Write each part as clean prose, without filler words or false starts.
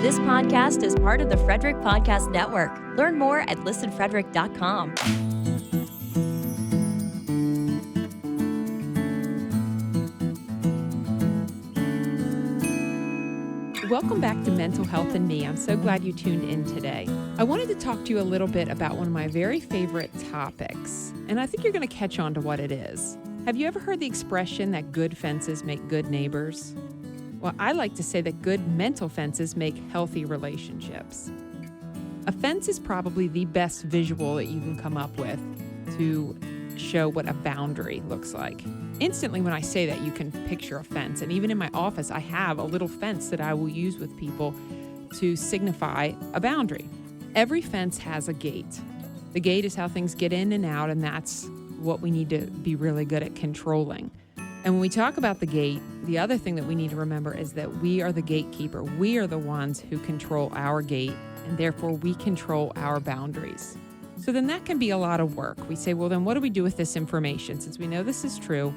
This podcast is part of the Frederick Podcast Network. Learn more at listenfrederick.com. Welcome back to Mental Health and Me. I'm so glad you tuned in today. I wanted to talk to you a little bit about one of my very favorite topics, and I think you're going to catch on to what it is. Have you ever heard the expression that good fences make good neighbors? Well, I like to say that good mental fences make healthy relationships. A fence is probably the best visual that you can come up with to show what a boundary looks like. Instantly, when I say that, you can picture a fence. And even in my office, I have a little fence that I will use with people to signify a boundary. Every fence has a gate. The gate is how things get in and out, and that's what we need to be really good at controlling. And when we talk about the gate, the other thing that we need to remember is that we are the gatekeeper. We are the ones who control our gate, and therefore we control our boundaries. So then that can be a lot of work. We say, well, then what do we do with this information? Since we know this is true,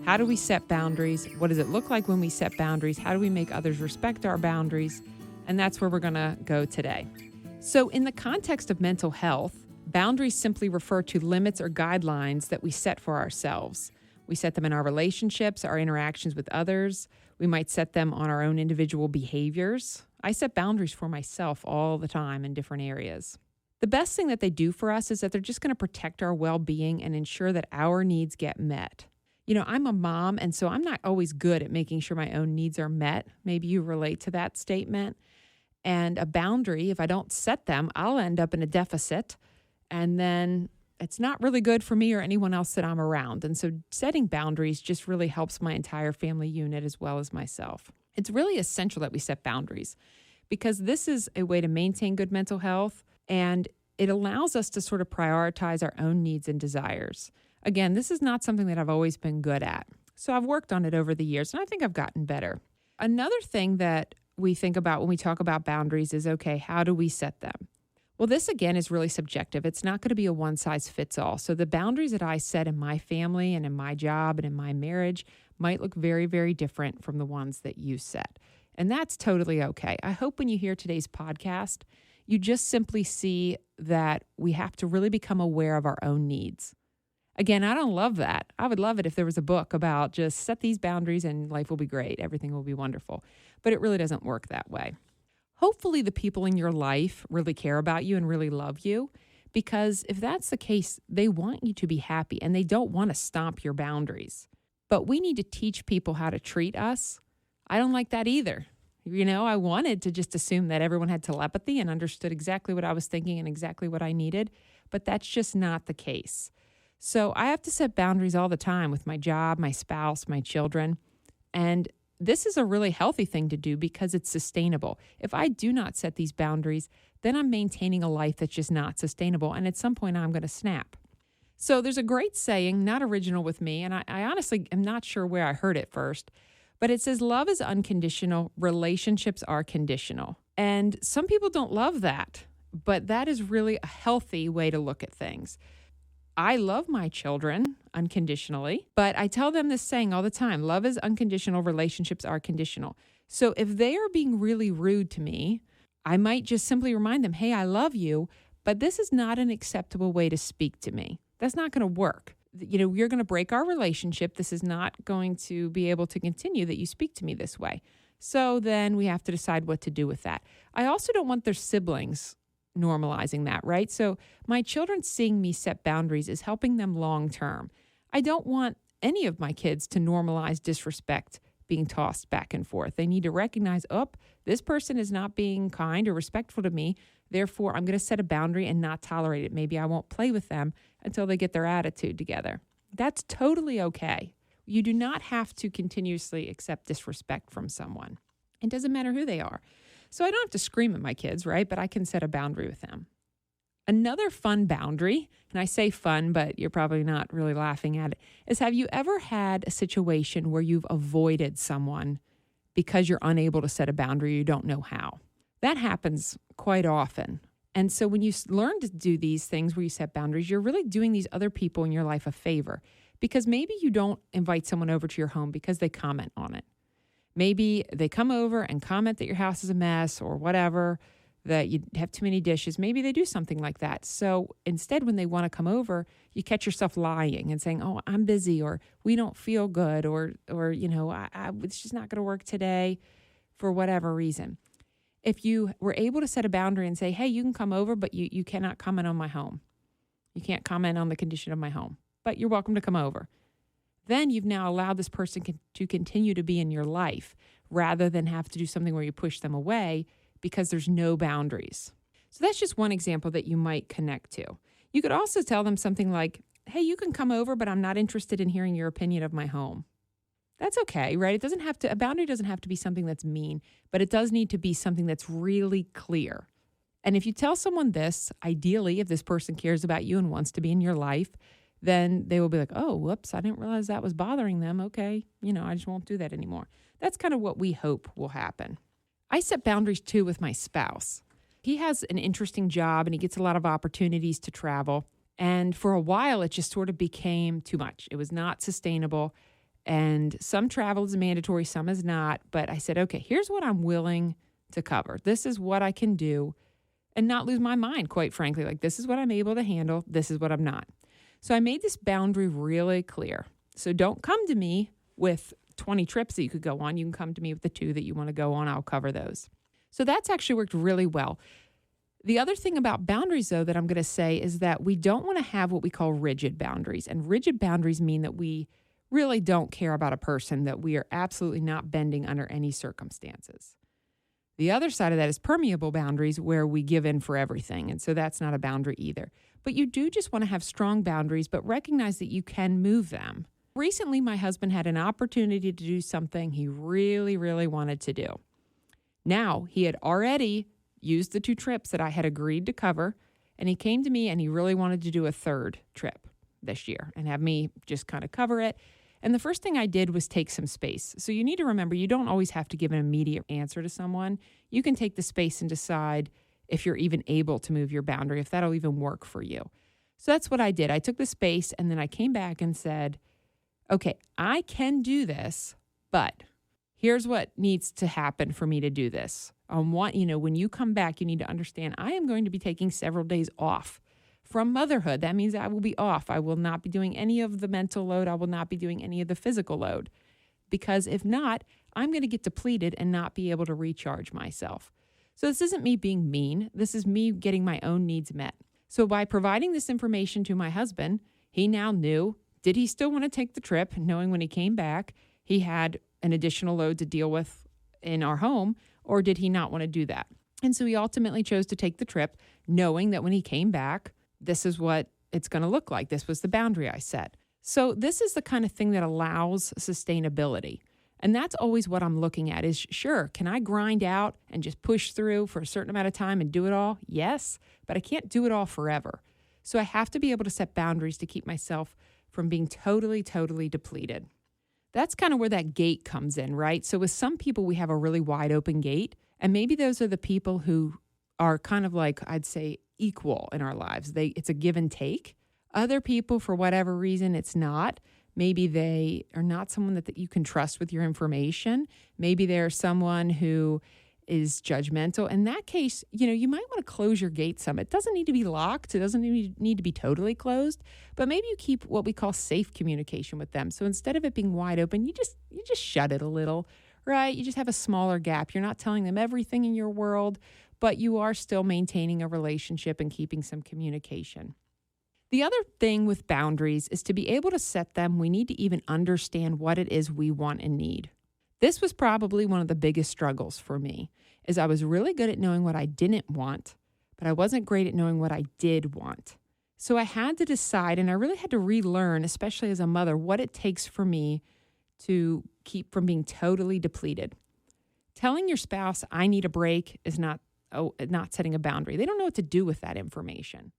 how do we set boundaries? What does it look like when we set boundaries? How do we make others respect our boundaries? And that's where we're going to go today. So in the context of mental health, boundaries simply refer to limits or guidelines that we set for ourselves. We set them in our relationships, our interactions with others. We might set them on our own individual behaviors. I set boundaries for myself all the time in different areas. The best thing that they do for us is that they're just going to protect our well-being and ensure that our needs get met. You know, I'm a mom, and so I'm not always good at making sure my own needs are met. Maybe you relate to that statement. And a boundary, if I don't set them, I'll end up in a deficit, and then it's not really good for me or anyone else that I'm around. And so setting boundaries just really helps my entire family unit as well as myself. It's really essential that we set boundaries because this is a way to maintain good mental health, and it allows us to sort of prioritize our own needs and desires. Again, this is not something that I've always been good at. So I've worked on it over the years, and I think I've gotten better. Another thing that we think about when we talk about boundaries is, okay, how do we set them? Well, this again is really subjective. It's not going to be a one-size-fits-all. So the boundaries that I set in my family and in my job and in my marriage might look very, very different from the ones that you set. And that's totally okay. I hope when you hear today's podcast, you just simply see that we have to really become aware of our own needs. Again, I don't love that. I would love it if there was a book about just set these boundaries and life will be great. Everything will be wonderful. But it really doesn't work that way. Hopefully the people in your life really care about you and really love you, because if that's the case, they want you to be happy and they don't want to stomp your boundaries. But we need to teach people how to treat us. I don't like that either. You know, I wanted to just assume that everyone had telepathy and understood exactly what I was thinking and exactly what I needed, but that's just not the case. So I have to set boundaries all the time with my job, my spouse, my children, and this is a really healthy thing to do because it's sustainable. If I do not set these boundaries, then I'm maintaining a life that's just not sustainable, and at some point I'm going to snap. So there's a great saying, not original with me, and I honestly am not sure where I heard it first, but it says, love is unconditional, relationships are conditional. And some people don't love that, but that is really a healthy way to look at things. I love my children unconditionally, but I tell them this saying all the time, love is unconditional, relationships are conditional. So if they are being really rude to me, I might just simply remind them, hey, I love you, but this is not an acceptable way to speak to me. That's not going to work. You know, you're going to break our relationship. This is not going to be able to continue that you speak to me this way. So then we have to decide what to do with that. I also don't want their siblings normalizing that, right? So my children seeing me set boundaries is helping them long term. I don't want any of my kids to normalize disrespect being tossed back and forth. They need to recognize, this person is not being kind or respectful to me. Therefore, I'm going to set a boundary and not tolerate it. Maybe I won't play with them until they get their attitude together. That's totally okay. You do not have to continuously accept disrespect from someone. It doesn't matter who they are. So I don't have to scream at my kids, right? But I can set a boundary with them. Another fun boundary, and I say fun, but you're probably not really laughing at it, is have you ever had a situation where you've avoided someone because you're unable to set a boundary, you don't know how? That happens quite often. And so when you learn to do these things where you set boundaries, you're really doing these other people in your life a favor, because maybe you don't invite someone over to your home because they comment on it. Maybe they come over and comment that your house is a mess or whatever, that you have too many dishes. Maybe they do something like that. So instead, when they want to come over, you catch yourself lying and saying, "Oh, I'm busy," or "We don't feel good," or it's just not going to work today for whatever reason. If you were able to set a boundary and say, "Hey, you can come over, but you cannot comment on my home. You can't comment on the condition of my home, but you're welcome to come over." Then you've now allowed this person to continue to be in your life rather than have to do something where you push them away because there's no boundaries. So that's just one example that you might connect to. You could also tell them something like, "Hey, you can come over, but I'm not interested in hearing your opinion of my home." That's okay, right? A boundary doesn't have to be something that's mean, but it does need to be something that's really clear. And if you tell someone this, ideally, if this person cares about you and wants to be in your life, then they will be like, "Oh, whoops, I didn't realize that was bothering them. Okay, I just won't do that anymore." That's kind of what we hope will happen. I set boundaries too with my spouse. He has an interesting job and he gets a lot of opportunities to travel. And for a while, it just sort of became too much. It was not sustainable. And some travel is mandatory, some is not. But I said, okay, here's what I'm willing to cover. This is what I can do and not lose my mind, quite frankly. Like, this is what I'm able to handle. This is what I'm not. So I made this boundary really clear. So don't come to me with 20 trips that you could go on. You can come to me with the 2 that you want to go on. I'll cover those. So that's actually worked really well. The other thing about boundaries, though, that I'm going to say is that we don't want to have what we call rigid boundaries. And rigid boundaries mean that we really don't care about a person, that we are absolutely not bending under any circumstances. The other side of that is permeable boundaries, where we give in for everything. And so that's not a boundary either. But you do just want to have strong boundaries, but recognize that you can move them. Recently, my husband had an opportunity to do something he really, really wanted to do. Now, he had already used the 2 trips that I had agreed to cover, and he came to me and he really wanted to do a 3rd trip this year and have me just kind of cover it. And the first thing I did was take some space. So you need to remember, you don't always have to give an immediate answer to someone. You can take the space and decide if you're even able to move your boundary, if that'll even work for you. So that's what I did. I took the space and then I came back and said, okay, I can do this, but here's what needs to happen for me to do this. When you come back, you need to understand I am going to be taking several days off from motherhood. That means I will be off. I will not be doing any of the mental load. I will not be doing any of the physical load, because if not, I'm going to get depleted and not be able to recharge myself. So this isn't me being mean. This is me getting my own needs met. So by providing this information to my husband, he now knew, did he still want to take the trip, knowing when he came back, he had an additional load to deal with in our home, or did he not want to do that? And so he ultimately chose to take the trip, knowing that when he came back, this is what it's going to look like. This was the boundary I set. So this is the kind of thing that allows sustainability. And that's always what I'm looking at is, sure, can I grind out and just push through for a certain amount of time and do it all? Yes, but I can't do it all forever. So I have to be able to set boundaries to keep myself from being totally, totally depleted. That's kind of where that gate comes in, right? So with some people, we have a really wide open gate, and maybe those are the people who are kind of like, I'd say, equal in our lives. It's a give and take. Other people, for whatever reason, it's not. Maybe they are not someone that you can trust with your information. Maybe they're someone who is judgmental. In that case, you might want to close your gate some. It doesn't need to be locked. It doesn't need to be totally closed, but maybe you keep what we call safe communication with them. So instead of it being wide open, you just shut it a little, right? You just have a smaller gap. You're not telling them everything in your world, but you are still maintaining a relationship and keeping some communication. The other thing with boundaries is to be able to set them, we need to even understand what it is we want and need. This was probably one of the biggest struggles for me, is I was really good at knowing what I didn't want, but I wasn't great at knowing what I did want. So I had to decide, and I really had to relearn, especially as a mother, what it takes for me to keep from being totally depleted. Telling your spouse, I need a break, is not setting a boundary. They don't know what to do with that information.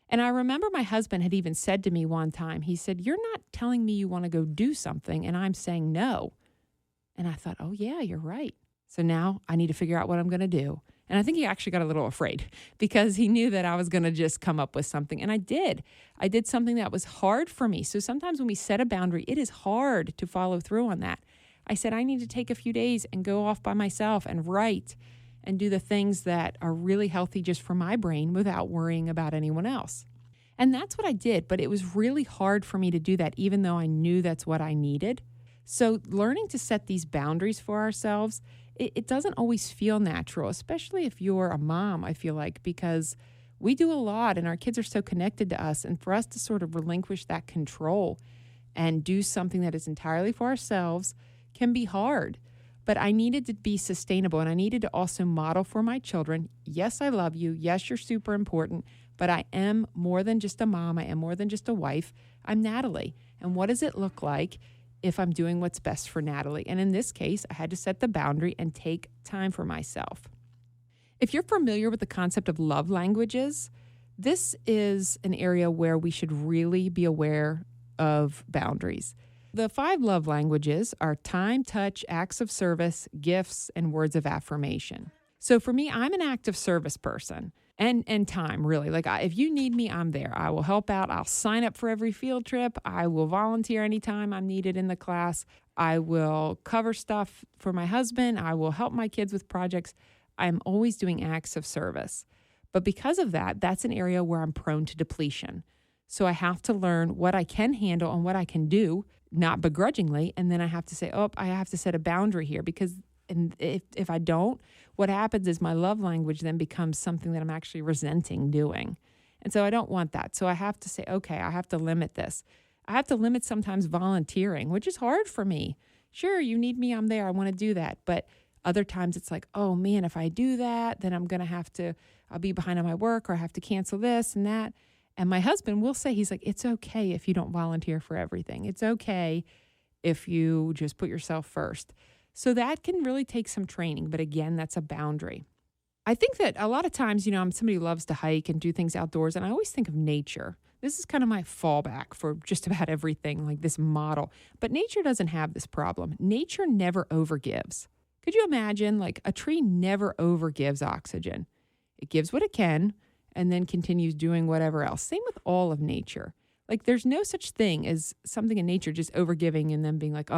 And I remember my husband had even said to me one time, he said, "You're not telling me you want to go do something, and I'm saying no." And I thought, oh yeah, you're right. So now I need to figure out what I'm going to do. And I think he actually got a little afraid because he knew that I was going to just come up with something. And I did. I did something that was hard for me. So sometimes when we set a boundary, it is hard to follow through on that. I said I need to take a few days and go off by myself and write and do the things that are really healthy just for my brain without worrying about anyone else. And that's what I did, but it was really hard for me to do that, even though I knew that's what I needed. So learning to set these boundaries for ourselves, it doesn't always feel natural, especially if you're a mom, I feel like, because we do a lot and our kids are so connected to us. And for us to sort of relinquish that control and do something that is entirely for ourselves can be hard. But I needed to be sustainable, and I needed to also model for my children, yes, I love you. Yes, you're super important, but I am more than just a mom. I am more than just a wife. I'm Natalie. And what does it look like if I'm doing what's best for Natalie? And in this case, I had to set the boundary and take time for myself. If you're familiar with the concept of love languages, this is an area where we should really be aware of boundaries. The 5 love languages are time, touch, acts of service, gifts, and words of affirmation. So for me, I'm an act of service person and time, really. Like if you need me, I'm there. I will help out. I'll sign up for every field trip. I will volunteer anytime I'm needed in the class. I will cover stuff for my husband. I will help my kids with projects. I'm always doing acts of service. But because of that, that's an area where I'm prone to depletion. So I have to learn what I can handle and what I can do, not begrudgingly. And then I have to say, I have to set a boundary here, because if I don't, what happens is my love language then becomes something that I'm actually resenting doing. And so I don't want that. So I have to say, okay, I have to limit this. I have to limit sometimes volunteering, which is hard for me. Sure, you need me, I'm there, I want to do that. But other times it's like, oh man, if I do that, then I'll be behind on my work, or I have to cancel this and that. And my husband will say, he's like, it's okay if you don't volunteer for everything. It's okay if you just put yourself first. So that can really take some training. But again, that's a boundary. I think that a lot of times, I'm somebody who loves to hike and do things outdoors. And I always think of nature. This is kind of my fallback for just about everything, like this model. But nature doesn't have this problem. Nature never overgives. Could you imagine, like, a tree never overgives oxygen? It gives what it can and then continues doing whatever else. Same with all of nature. Like, there's no such thing as something in nature just overgiving and then being like,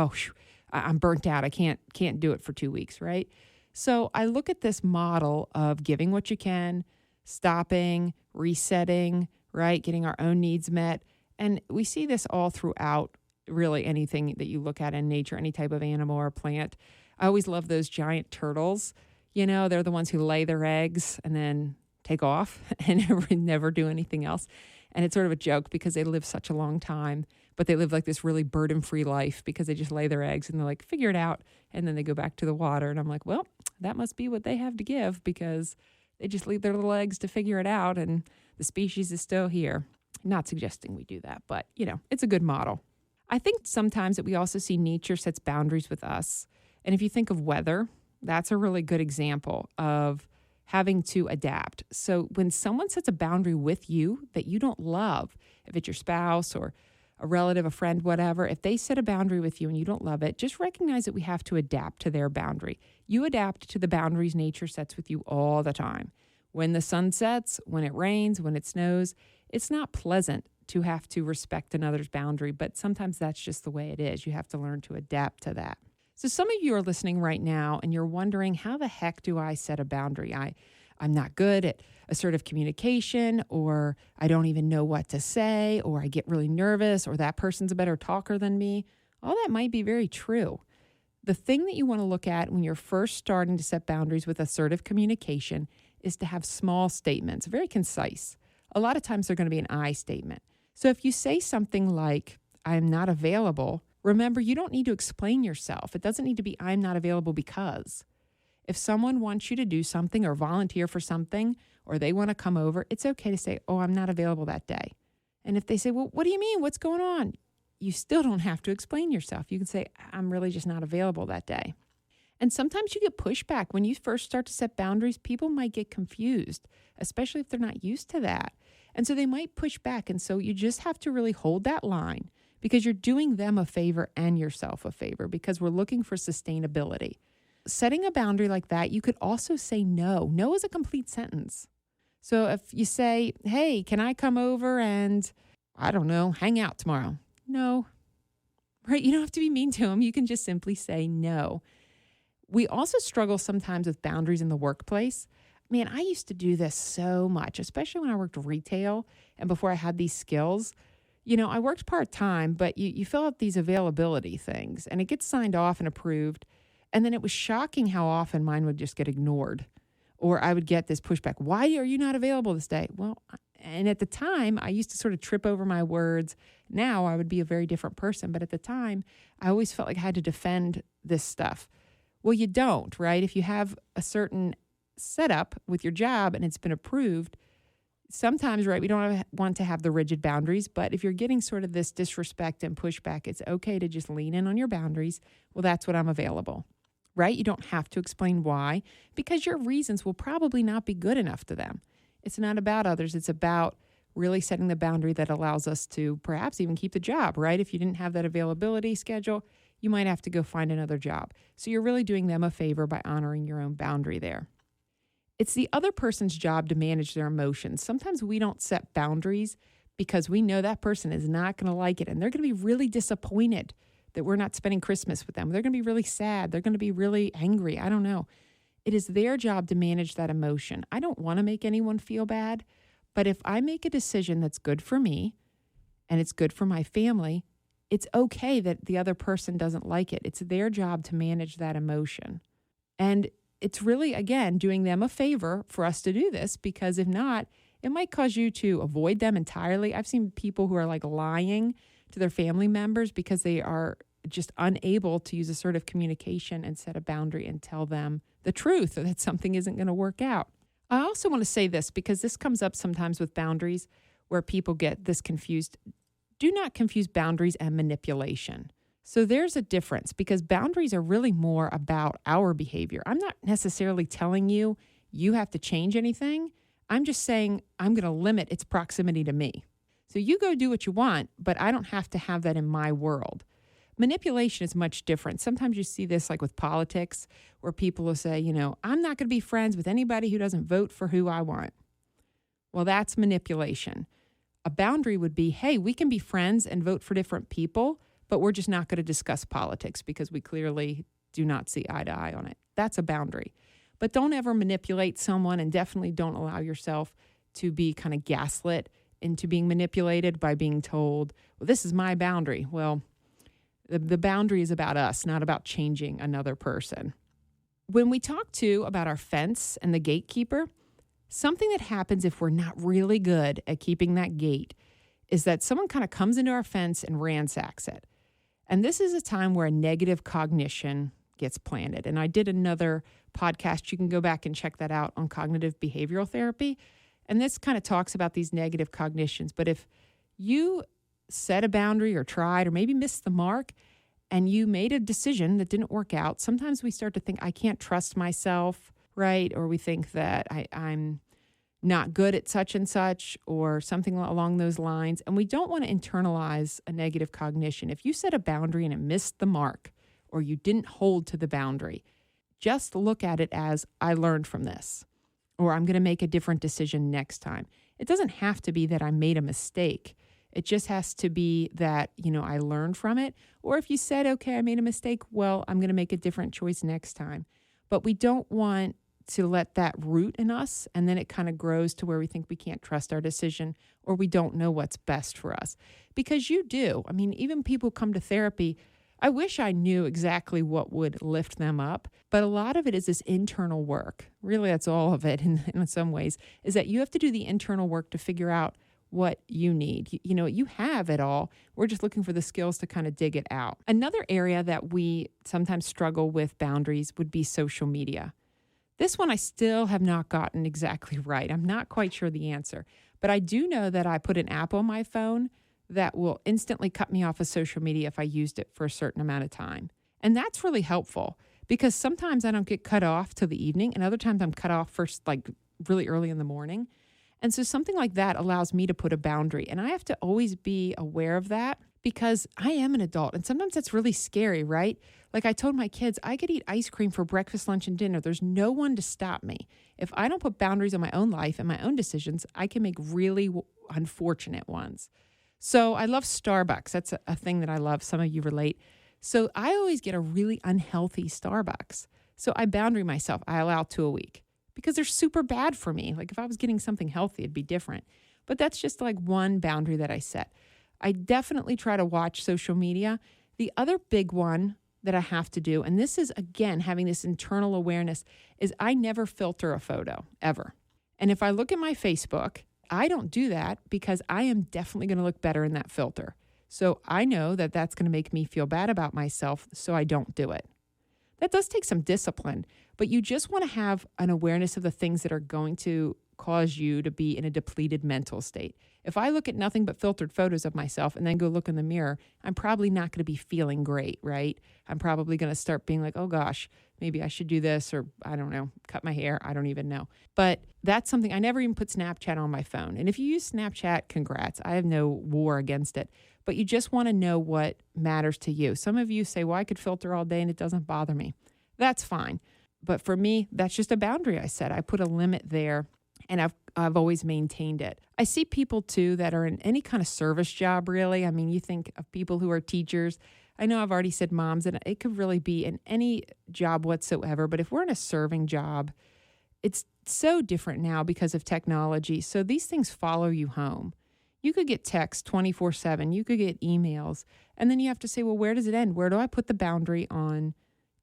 I'm burnt out. I can't do it for 2 weeks, right? So I look at this model of giving what you can, stopping, resetting, right? Getting our own needs met. And we see this all throughout really anything that you look at in nature, any type of animal or plant. I always love those giant turtles. They're the ones who lay their eggs and then take off and never do anything else. And it's sort of a joke because they live such a long time, but they live like this really burden-free life because they just lay their eggs and they're like, figure it out. And then they go back to the water. And I'm like, well, that must be what they have to give, because they just leave their little eggs to figure it out. And the species is still here. Not suggesting we do that, but it's a good model. I think sometimes that we also see nature sets boundaries with us. And if you think of weather, that's a really good example of having to adapt. So when someone sets a boundary with you that you don't love, if it's your spouse or a relative, a friend, whatever, if they set a boundary with you and you don't love it, just recognize that we have to adapt to their boundary. You adapt to the boundaries nature sets with you all the time. When the sun sets, when it rains, when it snows, it's not pleasant to have to respect another's boundary, but sometimes that's just the way it is. You have to learn to adapt to that. So some of you are listening right now and you're wondering, how the heck do I set a boundary? I'm not good at assertive communication, or I don't even know what to say, or I get really nervous, or that person's a better talker than me. All that might be very true. The thing that you want to look at when you're first starting to set boundaries with assertive communication is to have small statements, very concise. A lot of times they're going to be an I statement. So if you say something like, I'm not available, remember, you don't need to explain yourself. It doesn't need to be, I'm not available because. If someone wants you to do something or volunteer for something, or they want to come over, it's okay to say, I'm not available that day. And if they say, well, what do you mean? What's going on? You still don't have to explain yourself. You can say, I'm really just not available that day. And sometimes you get pushback. When you first start to set boundaries, people might get confused, especially if they're not used to that. And so they might push back. And so you just have to really hold that line, because you're doing them a favor and yourself a favor, because we're looking for sustainability. Setting a boundary like that, you could also say no. No is a complete sentence. So if you say, hey, can I come over and, I don't know, hang out tomorrow? No. right? You don't have to be mean to them. You can just simply say no. We also struggle sometimes with boundaries in the workplace. Man, I used to do this so much, especially when I worked retail and before I had these skills. I worked part-time, but you fill out these availability things and it gets signed off and approved. And then it was shocking how often mine would just get ignored, or I would get this pushback. Why are you not available this day? Well, and at the time, I used to sort of trip over my words. Now I would be a very different person. But at the time, I always felt like I had to defend this stuff. Well, you don't, right? If you have a certain setup with your job and it's been approved, sometimes, right, we don't want to have the rigid boundaries, but if you're getting sort of this disrespect and pushback, it's okay to just lean in on your boundaries. Well, that's what I'm available, right? You don't have to explain why, because your reasons will probably not be good enough to them. It's not about others. It's about really setting the boundary that allows us to perhaps even keep the job, right? If you didn't have that availability schedule, you might have to go find another job. So you're really doing them a favor by honoring your own boundary there. It's the other person's job to manage their emotions. Sometimes we don't set boundaries because we know that person is not going to like it, and they're going to be really disappointed that we're not spending Christmas with them. They're going to be really sad. They're going to be really angry. I don't know. It is their job to manage that emotion. I don't want to make anyone feel bad, but if I make a decision that's good for me and it's good for my family, it's okay that the other person doesn't like it. It's their job to manage that emotion. And it's really, again, doing them a favor for us to do this, because if not, it might cause you to avoid them entirely. I've seen people who are like lying to their family members because they are just unable to use assertive communication and set a boundary and tell them the truth that something isn't going to work out. I also want to say this because this comes up sometimes with boundaries where people get this confused. Do not confuse boundaries and manipulation. So there's a difference, because boundaries are really more about our behavior. I'm not necessarily telling you you have to change anything. I'm just saying I'm going to limit its proximity to me. So you go do what you want, but I don't have to have that in my world. Manipulation is much different. Sometimes you see this like with politics, where people will say, I'm not going to be friends with anybody who doesn't vote for who I want. Well, that's manipulation. A boundary would be, hey, we can be friends and vote for different people, but we're just not going to discuss politics because we clearly do not see eye to eye on it. That's a boundary. But don't ever manipulate someone, and definitely don't allow yourself to be kind of gaslit into being manipulated by being told, well, this is my boundary. Well, the boundary is about us, not about changing another person. When we talk too about our fence and the gatekeeper, something that happens if we're not really good at keeping that gate is that someone kind of comes into our fence and ransacks it. And this is a time where a negative cognition gets planted. And I did another podcast. You can go back and check that out on cognitive behavioral therapy. And this kind of talks about these negative cognitions. But if you set a boundary or tried or maybe missed the mark and you made a decision that didn't work out, sometimes we start to think, I can't trust myself, right? Or we think that I'm not good at such and such, or something along those lines. And we don't want to internalize a negative cognition. If you set a boundary and it missed the mark, or you didn't hold to the boundary, just look at it as, I learned from this, or I'm going to make a different decision next time. It doesn't have to be that I made a mistake. It just has to be that, I learned from it. Or if you said, okay, I made a mistake, well, I'm going to make a different choice next time. But we don't want to let that root in us, and then it kind of grows to where we think we can't trust our decision, or we don't know what's best for us. Because you do. I mean, even people come to therapy, I wish I knew exactly what would lift them up, but a lot of it is this internal work. Really, that's all of it in some ways, is that you have to do the internal work to figure out what you need. You have it all. We're just looking for the skills to kind of dig it out. Another area that we sometimes struggle with boundaries would be social media. This one I still have not gotten exactly right. I'm not quite sure the answer, but I do know that I put an app on my phone that will instantly cut me off of social media if I used it for a certain amount of time. And that's really helpful, because sometimes I don't get cut off till the evening, and other times I'm cut off first, like really early in the morning. And so something like that allows me to put a boundary, and I have to always be aware of that, because I am an adult, and sometimes that's really scary, right? Like I told my kids, I could eat ice cream for breakfast, lunch, and dinner. There's no one to stop me. If I don't put boundaries on my own life and my own decisions, I can make really unfortunate ones. So I love Starbucks. That's a thing that I love. Some of you relate. So I always get a really unhealthy Starbucks. So I boundary myself. I allow 2 a week because they're super bad for me. Like if I was getting something healthy, it'd be different. But that's just like one boundary that I set. I definitely try to watch social media. The other big one that I have to do, and this is, again, having this internal awareness, is I never filter a photo, ever. And if I look at my Facebook, I don't do that because I am definitely going to look better in that filter. So I know that that's going to make me feel bad about myself, so I don't do it. That does take some discipline, but you just want to have an awareness of the things that are going to cause you to be in a depleted mental state. If I look at nothing but filtered photos of myself and then go look in the mirror, I'm probably not going to be feeling great, right? I'm probably going to start being like, oh gosh, maybe I should do this, or I don't know, cut my hair. I don't even know. But that's something, I never even put Snapchat on my phone. And if you use Snapchat, congrats. I have no war against it. But you just want to know what matters to you. Some of you say, well, I could filter all day and it doesn't bother me. That's fine. But for me, that's just a boundary I set. I put a limit there, and I've always maintained it. I see people too that are in any kind of service job, really. I mean, you think of people who are teachers. I know I've already said moms, and it could really be in any job whatsoever. But if we're in a serving job, it's so different now because of technology. So these things follow you home. You could get texts 24/7. You could get emails. And then you have to say, well, where does it end? Where do I put the boundary on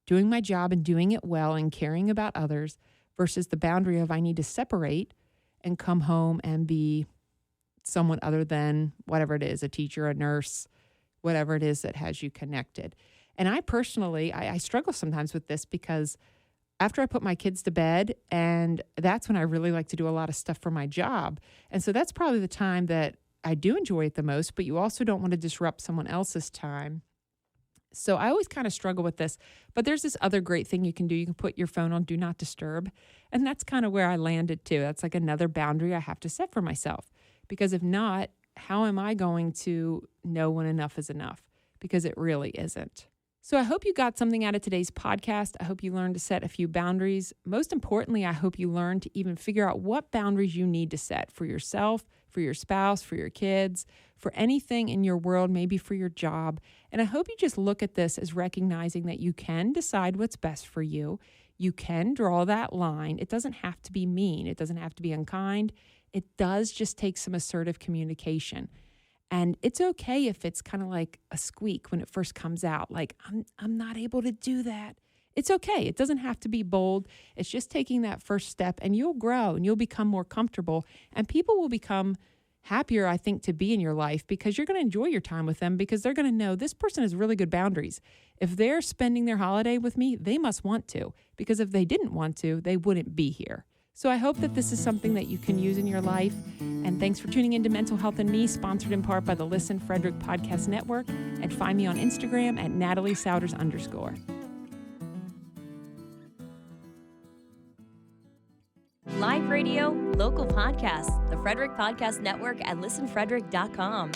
doing my job and doing it well and caring about others versus the boundary of I need to separate and come home and be someone other than whatever it is, a teacher, a nurse, whatever it is that has you connected. And I personally, I struggle sometimes with this because after I put my kids to bed, and that's when I really like to do a lot of stuff for my job. And so that's probably the time that I do enjoy it the most, but you also don't want to disrupt someone else's time. So I always kind of struggle with this, but there's this other great thing you can do. You can put your phone on do not disturb. And that's kind of where I landed too. That's like another boundary I have to set for myself, because if not, how am I going to know when enough is enough? Because it really isn't. So I hope you got something out of today's podcast. I hope you learned to set a few boundaries. Most importantly, I hope you learned to even figure out what boundaries you need to set for yourself, for your spouse, for your kids, for anything in your world, maybe for your job. And I hope you just look at this as recognizing that you can decide what's best for you. You can draw that line. It doesn't have to be mean. It doesn't have to be unkind. It does just take some assertive communication. And it's okay if it's kind of like a squeak when it first comes out, like, I'm not able to do that. It's okay. It doesn't have to be bold. It's just taking that first step, and you'll grow and you'll become more comfortable, and people will become happier, I think, to be in your life because you're going to enjoy your time with them, because they're going to know this person has really good boundaries. If they're spending their holiday with me, they must want to, because if they didn't want to, they wouldn't be here. So I hope that this is something that you can use in your life. And thanks for tuning into Mental Health and Me, sponsored in part by the Listen Frederick Podcast Network. And find me on Instagram at @NatalieSouders_. Live radio, local podcasts, the Frederick Podcast Network at listenfrederick.com.